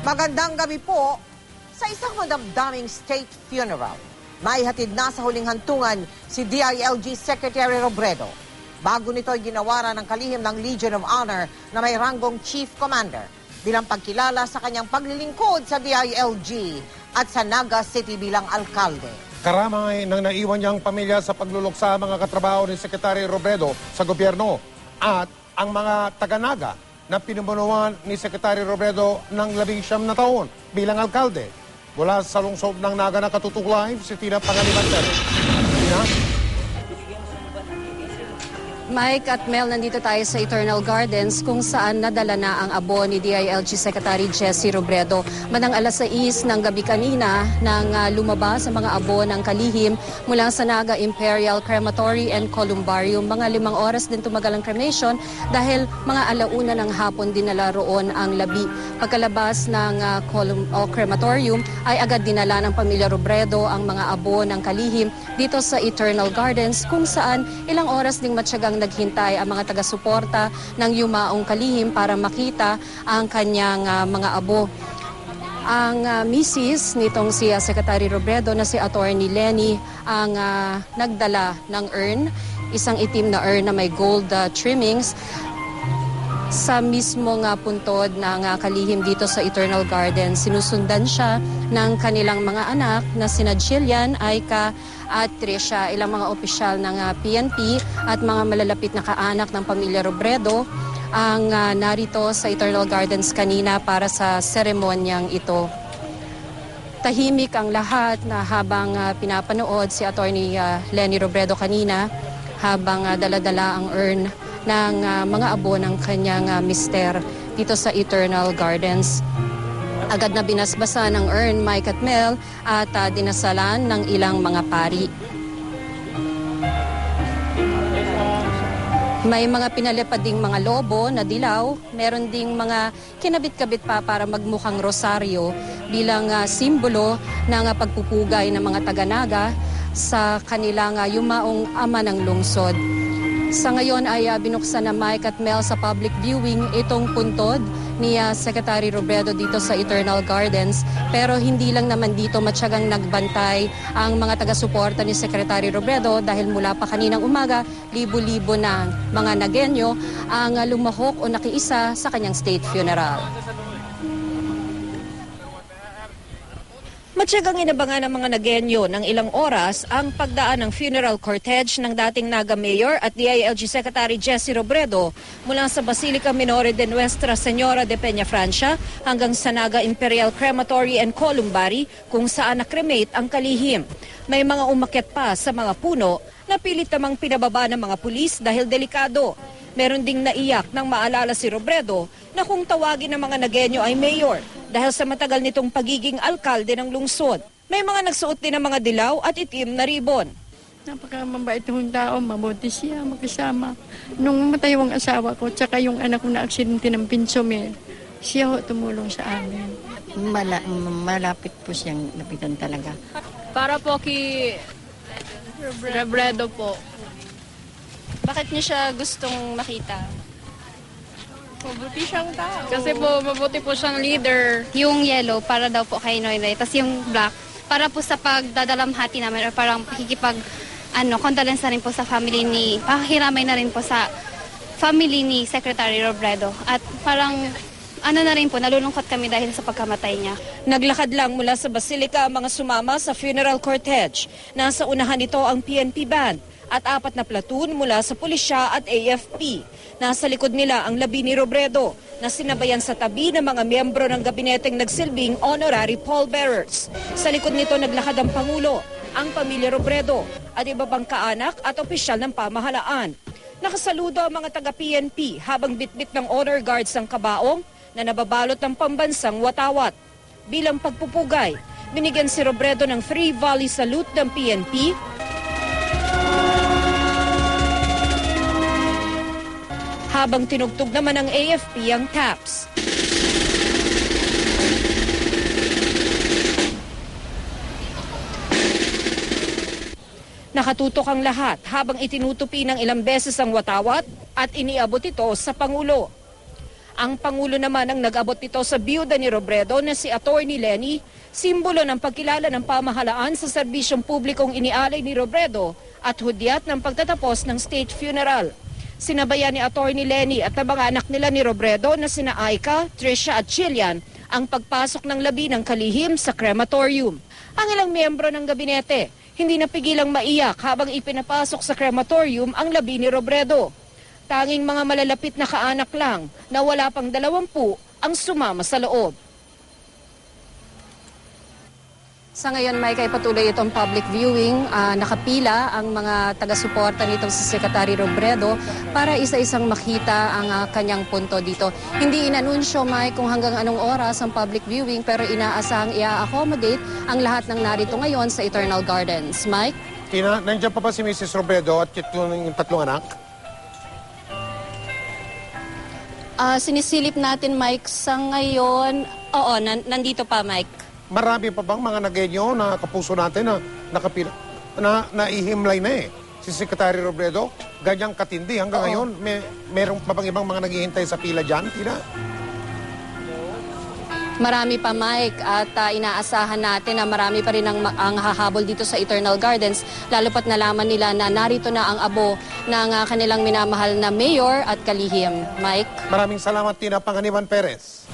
Magandang gabi po. Sa isang madamdaming state funeral, maihatid na sa huling hantungan si DILG Secretary Robredo. Bago nito ay ginawaran ng kalihim ng Legion of Honor na may ranggong Chief Commander bilang pagkilala sa kanyang paglilingkod sa DILG at sa Naga City bilang alkalde. Karamay ng naiwan niyang pamilya sa pagluluksa mga katrabaho ni Secretary Robredo sa gobyerno at ang mga taga-Naga na pinubunuan ni Secretary Robredo ng 19 na taon bilang alkalde. Mula sa lungsod ng Naga na Katutok Live, si Tina Pangalimanter. Tina? Mike at Mel, nandito tayo sa Eternal Gardens kung saan nadala na ang abo ni DILG Secretary Jesse Robredo. Manang alas 6 ng gabi kanina nang lumabas sa mga abo ng kalihim mula sa Naga Imperial Crematory and Columbarium. Mga 5 oras din tumagal ang cremation dahil mga alauna ng hapon dinala roon ang labi. Pagkalabas ng crematorium ay agad dinala ng pamilya Robredo ang mga abo ng kalihim dito sa Eternal Gardens kung saan ilang oras ding matyagang naghintay ang mga taga-suporta ng yumaong kalihim para makita ang kanyang mga abo. Ang misis nitong si Secretary Robredo na si Attorney Lenny ang nagdala ng urn, isang itim na urn na may gold trimmings sa mismong puntod ng kalihim dito sa Eternal Garden. Sinusundan siya ng kanilang mga anak na sina Jillian, Aika at Trisha, ilang mga opisyal ng PNP at mga malalapit na kaanak ng pamilya Robredo ang narito sa Eternal Gardens kanina para sa seremonyang ito. Tahimik ang lahat na habang pinapanood si Attorney Lenny Robredo kanina habang daladala ang urn ng mga abo ng kanyang mister dito sa Eternal Gardens. Agad na binasbasa ng urn, Mike at Mel, at dinasalan ng ilang mga pari. May mga pinalipad ding mga lobo na dilaw, meron ding mga kinabit-kabit pa para magmukhang rosaryo bilang simbolo ng pagpupugay ng mga taga-Naga sa kanilang yumaong ama ng lungsod. Sa ngayon ay binuksan na Mike at Mel sa public viewing itong puntod ni Secretary Robredo dito sa Eternal Gardens. Pero hindi lang naman dito matyagang nagbantay ang mga taga-suporta ni Secretary Robredo dahil mula pa kaninang umaga, libo-libo na mga Nagenyo ang lumahok o nakiisa sa kanyang state funeral. Matyagang inabangan ng mga Nagenyo ng ilang oras ang pagdaan ng funeral cortege ng dating Naga Mayor at DILG Secretary Jesse Robredo mula sa Basilica Minore de Nuestra Señora de Peñafrancia hanggang sa Naga Imperial Crematory and Columbari kung saan nakremate ang kalihim. May mga umakyat pa sa mga puno na pilit namang pinababa ng mga pulis dahil delikado. Meron ding naiyak nang maalala si Robredo na kung tawagin ng mga Nagenyo ay mayor dahil sa matagal nitong pagiging alkalde ng lungsod. May mga nagsuot din ng mga dilaw at itim na ribon. Napakamabait ng tao, mabuti siya, makasama. Nung matay yung asawa ko, tsaka yung anak ko na aksidente ng pinsomel, siya ho tumulong sa amin. Malapit po siyang lapitan talaga. Para po kay Robredo po. Bakit niyo siya gustong makita? Mabuti siyang tao. Kasi po, mabuti po siyang leader. Yung yellow, para daw po kay Noynoy. Tapos yung black, para po sa pagdadalamhati namin or parang condolence na rin po sa family ni, pakiramay na rin po sa family ni Secretary Robredo. At parang, na rin po, nalulungkot kami dahil sa pagkamatay niya. Naglakad lang mula sa Basilica ang mga sumama sa funeral cortege. Nasa unahan nito ang PNP band at 4 na platoon mula sa pulisya at AFP. Nasa likod nila ang labi ni Robredo na sinabayan sa tabi ng mga miyembro ng gabineteng nagsilbing honorary pallbearers. Sa likod nito naglakad ang Pangulo, ang pamilya Robredo at iba pang kaanak at opisyal ng pamahalaan. Nakasaludo ang mga taga-PNP habang bitbit ng honor guards ang kabaong na nababalot ng pambansang watawat. Bilang pagpupugay, binigyan si Robredo ng 3 volley salute ng PNP, habang tinugtog naman ng AFP ang taps. Nakatutok ang lahat habang itinutupi ng ilang beses ang watawat at iniabot ito sa Pangulo. Ang Pangulo naman ang nag-abot nito sa biyuda ni Robredo na si Atty. Lenny, simbolo ng pagkilala ng pamahalaan sa serbisyong publikong inialay ni Robredo at hudyat ng pagtatapos ng state funeral. Sinabayan ni Atty. Lenny at ang mga anak nila ni Robredo na sina Aika, Trisha at Chilian ang pagpasok ng labi ng kalihim sa crematorium. Ang ilang miyembro ng gabinete hindi napigilang maiyak habang ipinapasok sa crematorium ang labi ni Robredo. Tanging mga malalapit na kaanak lang na wala pang 20 ang sumama sa loob. Sa ngayon, Mike, ay patuloy itong public viewing. Nakapila ang mga taga-suporta nitong si Secretary Robredo para isa-isang makita ang kanyang punto dito. Hindi inanunsyo, Mike, kung hanggang anong oras ang public viewing pero inaasahang i-accommodate ang lahat ng narito ngayon sa Eternal Gardens. Mike? Tina, nandiyan pa ba si Mrs. Robredo at yung tatlong anak? Sinisilip natin, Mike, sa ngayon. Oo, nandito pa, Mike. Marami pa bang mga nagenyo na kapuso natin na nakapila, na naihimlay na si Secretary Robredo? Ganyang katindi hanggang ngayon. Meron pa bang ibang mga naghihintay sa pila dyan, Tina? Marami pa, Mike, at inaasahan natin na marami pa rin ang hahabol dito sa Eternal Gardens, lalo pat nalaman nila na narito na ang abo ng kanilang minamahal na mayor at kalihim. Mike? Maraming salamat, Tina Panganiban Perez.